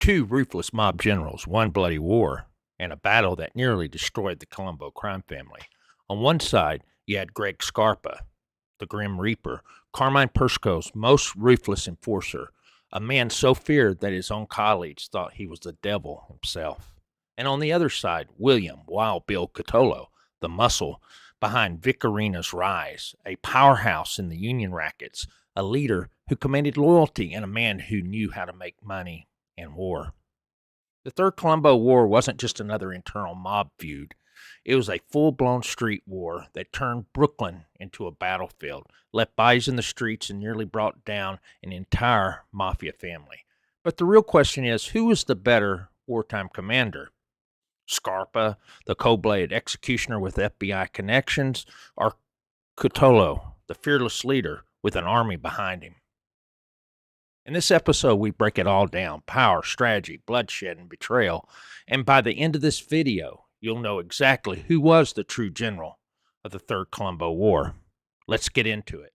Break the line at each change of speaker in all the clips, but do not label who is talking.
Two ruthless mob generals, one bloody war, and a battle that nearly destroyed the Colombo crime family. On one side, you had Greg Scarpa, the Grim Reaper, Carmine Persco's most ruthless enforcer, a man so feared that his own colleagues thought he was the devil himself. And on the other side, William Wild Bill Cutolo, the muscle behind Vic Arena's rise, a powerhouse in the union rackets, a leader who commanded loyalty, and a man who knew how to make money in war. The Third Colombo War wasn't just another internal mob feud. It was a full-blown street war that turned Brooklyn into a battlefield, left bodies in the streets, and nearly brought down an entire Mafia family. But the real question is, who was the better wartime commander? Scarpa, the cold-blooded executioner with FBI connections, or Cutolo, the fearless leader with an army behind him? In this episode, we break it all down: power, strategy, bloodshed, and betrayal. And by the end of this video, you'll know exactly who was the true general of the Third Colombo War. Let's get into it.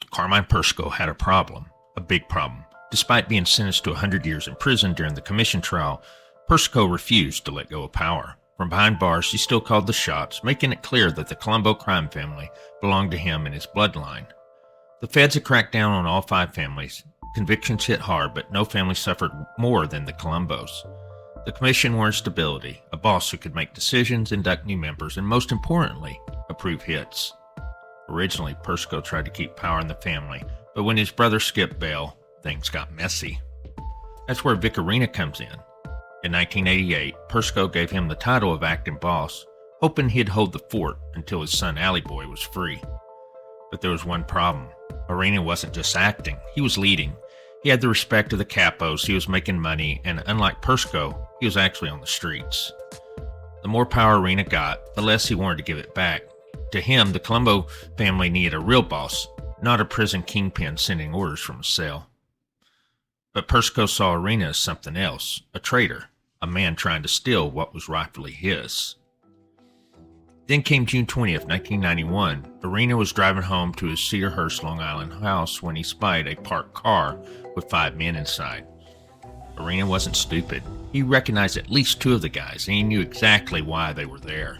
Carmine Persco had a problem, a big problem. Despite being sentenced to 100 years in prison during the commission trial, Persco refused to let go of power. From behind bars, he still called the shots, making it clear that the Colombo crime family belonged to him and his bloodline. The feds had cracked down on all 5 families. Convictions hit hard, but no family suffered more than the Colombos. The commission wanted stability, a boss who could make decisions, induct new members, and most importantly, approve hits. Originally, Persco tried to keep power in the family, but when his brother skipped bail, things got messy. That's where Vic Arena comes in. In 1988, Persco gave him the title of acting boss, hoping he'd hold the fort until his son Alley Boy was free. But there was one problem. Arena wasn't just acting, he was leading. He had the respect of the capos, he was making money, and unlike Persco, he was actually on the streets. The more power Arena got, the less he wanted to give it back. To him, the Colombo family needed a real boss, not a prison kingpin sending orders from a cell. But Persco saw Arena as something else, a traitor, a man trying to steal what was rightfully his. Then came June 20th, 1991. Arena was driving home to his Cedarhurst, Long Island house when he spied a parked car with 5 men inside. Arena wasn't stupid. He recognized at least 2 of the guys, and he knew exactly why they were there.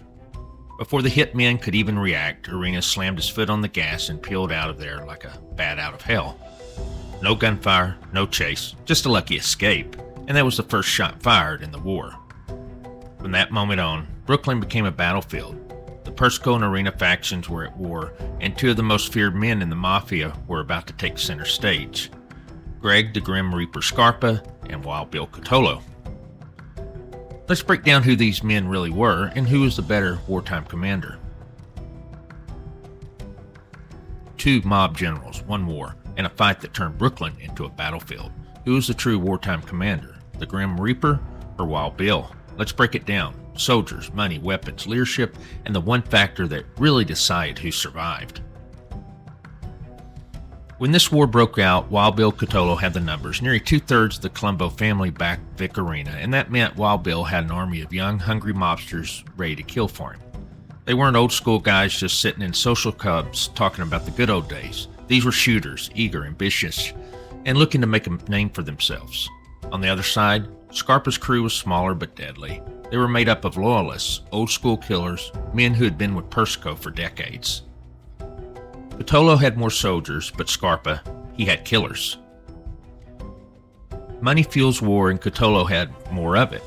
Before the hit men could even react, Arena slammed his foot on the gas and peeled out of there like a bat out of hell. No gunfire, no chase, just a lucky escape, and that was the first shot fired in the war. From that moment on, Brooklyn became a battlefield. The Persco and Arena factions were at war, and 2 of the most feared men in the Mafia were about to take center stage: Greg the Grim Reaper Scarpa and Wild Bill Cutolo. Let's break down who these men really were and who was the better wartime commander. 2 mob generals, 1 war, and a fight that turned Brooklyn into a battlefield. Who was the true wartime commander, the Grim Reaper or Wild Bill? Let's break it down. Soldiers, money, weapons, leadership, and the one factor that really decided who survived. When this war broke out, Wild Bill Cutolo had the numbers. Nearly 2/3 of the Colombo family backed Vic Arena, and that meant Wild Bill had an army of young, hungry mobsters ready to kill for him. They weren't old school guys just sitting in social clubs talking about the good old days. These were shooters, eager, ambitious, and looking to make a name for themselves. On the other side, Scarpa's crew was smaller but deadly. They were made up of loyalists, old-school killers, men who had been with Persco for decades. Cutolo had more soldiers, but Scarpa, he had killers. Money fuels war, and Cutolo had more of it.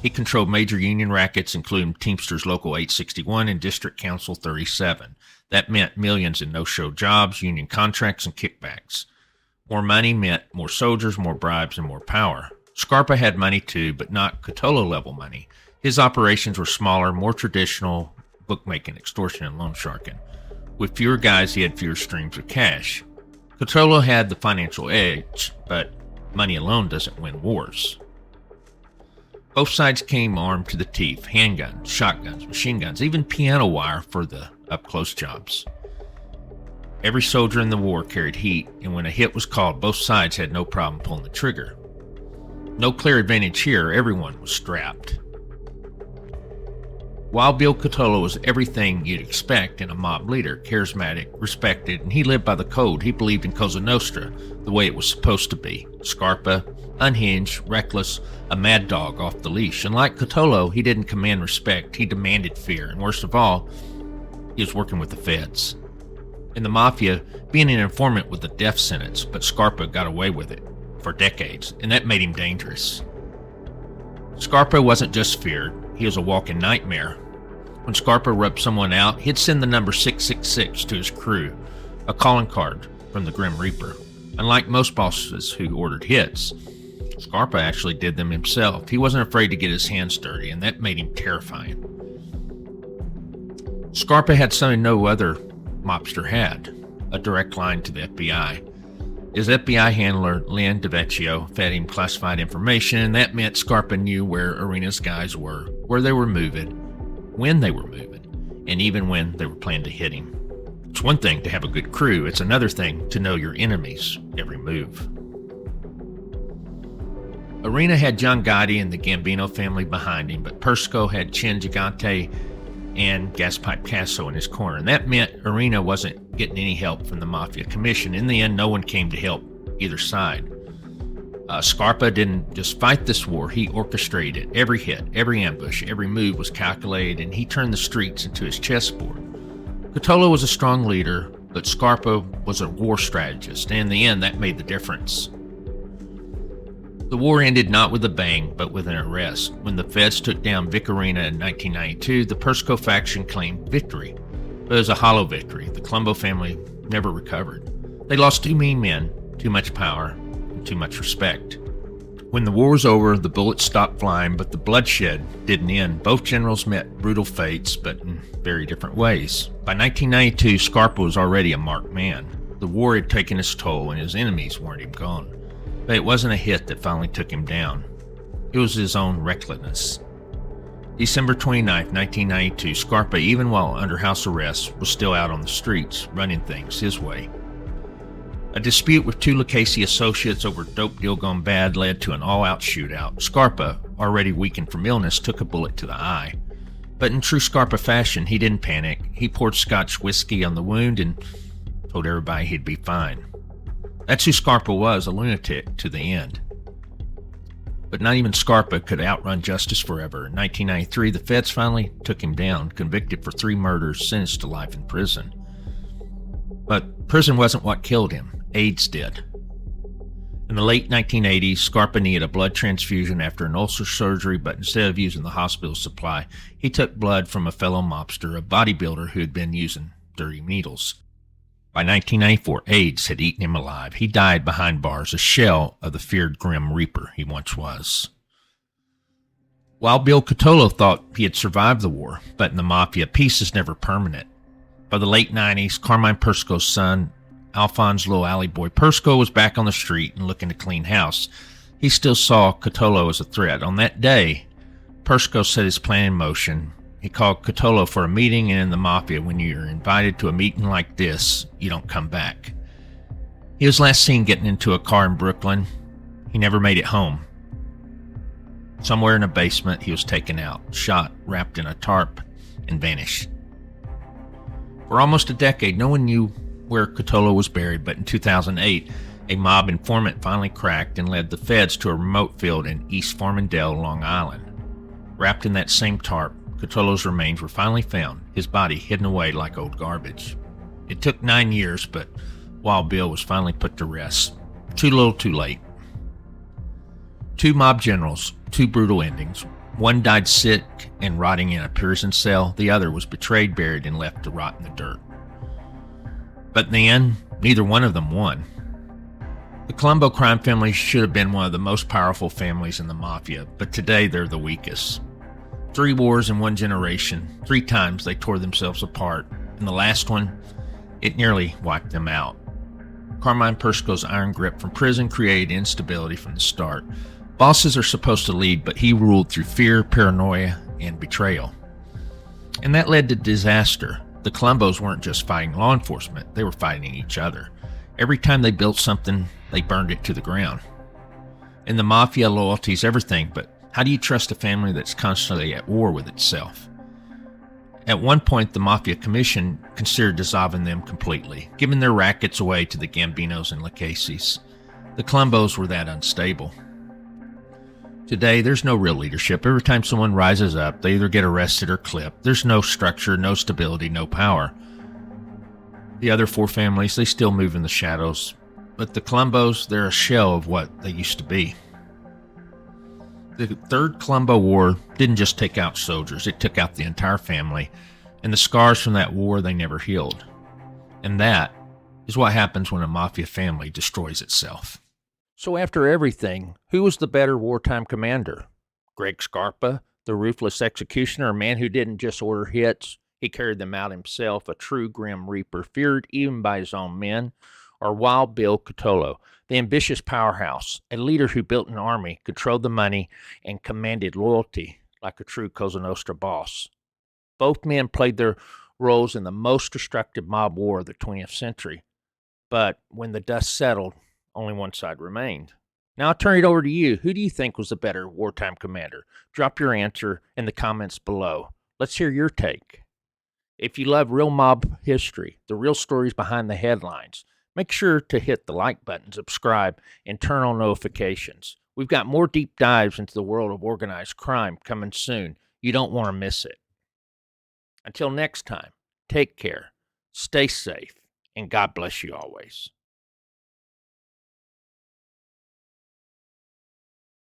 He controlled major union rackets, including Teamsters Local 861 and District Council 37. That meant millions in no-show jobs, union contracts, and kickbacks. More money meant more soldiers, more bribes, and more power. Scarpa had money too, but not Cutolo-level money. His operations were smaller, more traditional, bookmaking, extortion, and loan sharking. With fewer guys, he had fewer streams of cash. Cutolo had the financial edge, but money alone doesn't win wars. Both sides came armed to the teeth: handguns, shotguns, machine guns, even piano wire for the up-close jobs. Every soldier in the war carried heat, and when a hit was called, both sides had no problem pulling the trigger. No clear advantage here, everyone was strapped. Wild Bill Cutolo was everything you'd expect in a mob leader, charismatic, respected, and he lived by the code. He believed in Cosa Nostra, the way it was supposed to be. Scarpa, unhinged, reckless, a mad dog off the leash. And like Cutolo, he didn't command respect, he demanded fear. And worst of all, he was working with the feds. In the Mafia, being an informant was a death sentence, but Scarpa got away with it for decades, and that made him dangerous. Scarpa wasn't just feared, he was a walking nightmare. When Scarpa rubbed someone out, he'd send the number 666 to his crew, a calling card from the Grim Reaper. Unlike most bosses who ordered hits, Scarpa actually did them himself. He wasn't afraid to get his hands dirty, and that made him terrifying. Scarpa had something no other mobster had, a direct line to the FBI. His FBI handler, Lynn DeVecchio, fed him classified information, and that meant Scarpa knew where Arena's guys were, where they were moving, when they were moving, and even when they were planning to hit him. It's one thing to have a good crew, it's another thing to know your enemy's every move. Arena had John Gotti and the Gambino family behind him, but Persco had Chin Gigante and Gaspipe Casso in his corner, and that meant Arena wasn't getting any help from the Mafia Commission. In the end, no one came to help either side. Scarpa didn't just fight this war, he orchestrated it. Every hit, every ambush, every move was calculated, and he turned the streets into his chessboard. Cutolo was a strong leader, but Scarpa was a war strategist, and in the end, that made the difference. The war ended not with a bang, but with an arrest. When the feds took down Vic Arena in 1992, the Persco faction claimed victory. But it was a hollow victory. The Colombo family never recovered. They lost too many men, too much power, and too much respect. When the war was over, the bullets stopped flying, but the bloodshed didn't end. Both generals met brutal fates, but in very different ways. By 1992, Scarpa was already a marked man. The war had taken its toll, and his enemies weren't even gone. But it wasn't a hit that finally took him down. It was his own recklessness. December 29, 1992, Scarpa, even while under house arrest, was still out on the streets, running things his way. A dispute with two Lucchese associates over a dope deal gone bad led to an all-out shootout. Scarpa, already weakened from illness, took a bullet to the eye. But in true Scarpa fashion, he didn't panic. He poured Scotch whiskey on the wound and told everybody he'd be fine. That's who Scarpa was, a lunatic to the end. But not even Scarpa could outrun justice forever. In 1993, the feds finally took him down, convicted for 3 murders, sentenced to life in prison. But prison wasn't what killed him. AIDS did. In the late 1980s, Scarpa needed a blood transfusion after an ulcer surgery, but instead of using the hospital supply, he took blood from a fellow mobster, a bodybuilder who had been using dirty needles. By 1994, AIDS had eaten him alive. He died behind bars, a shell of the feared Grim Reaper he once was. Wild Bill Cutolo thought he had survived the war, but in the Mafia, peace is never permanent. By the late 90s, Carmine Persco's son, Alphonse Little Alley Boy Persco, was back on the street and looking to clean house. He still saw Cutolo as a threat. On that day, Persco set his plan in motion. He called Cutolo for a meeting, and in the Mafia, when you're invited to a meeting like this, you don't come back. He was last seen getting into a car in Brooklyn. He never made it home. Somewhere in a basement, he was taken out, shot, wrapped in a tarp, and vanished. For almost a decade, no one knew where Cutolo was buried, but in 2008, a mob informant finally cracked and led the feds to a remote field in East Farmingdale, Long Island. Wrapped in that same tarp, Cutolo's remains were finally found, his body hidden away like old garbage. It took 9 years, but Wild Bill was finally put to rest. Too little, too late. 2 mob generals, 2 brutal endings. One died sick and rotting in a prison cell. The other was betrayed, buried, and left to rot in the dirt. But in the end, neither one of them won. The Colombo Crime Family should have been one of the most powerful families in the Mafia, but today they're the weakest. 3 wars in 1 generation, 3 times they tore themselves apart, and the last one, it nearly wiped them out. Carmine Persco's iron grip from prison created instability from the start. Bosses are supposed to lead, but he ruled through fear, paranoia, and betrayal. And that led to disaster. The Colombos weren't just fighting law enforcement, they were fighting each other. Every time they built something, they burned it to the ground. In the Mafia, loyalty is everything, but how do you trust a family that's constantly at war with itself? At one point, the Mafia Commission considered dissolving them completely, giving their rackets away to the Gambinos and Lacases. The Colombos were that unstable. Today, there's no real leadership. Every time someone rises up, they either get arrested or clipped. There's no structure, no stability, no power. The other four families, they still move in the shadows. But the Colombos, they're a shell of what they used to be. The Third Colombo War didn't just take out soldiers, it took out the entire family, and the scars from that war, they never healed. And that is what happens when a mafia family destroys itself. So after everything, who was the better wartime commander? Greg Scarpa, the ruthless executioner, a man who didn't just order hits, he carried them out himself, a true grim reaper, feared even by his own men, or Wild Bill Cutolo, the ambitious powerhouse, a leader who built an army, controlled the money, and commanded loyalty like a true Cosa Nostra boss. Both men played their roles in the most destructive mob war of the 20th century, but when the dust settled, only one side remained. Now I'll turn it over to you. Who do you think was the better wartime commander? Drop your answer in the comments below. Let's hear your take. If you love real mob history, the real stories behind the headlines, make sure to hit the like button, subscribe, and turn on notifications. We've got more deep dives into the world of organized crime coming soon. You don't want to miss it. Until next time, take care, stay safe, and God bless you always.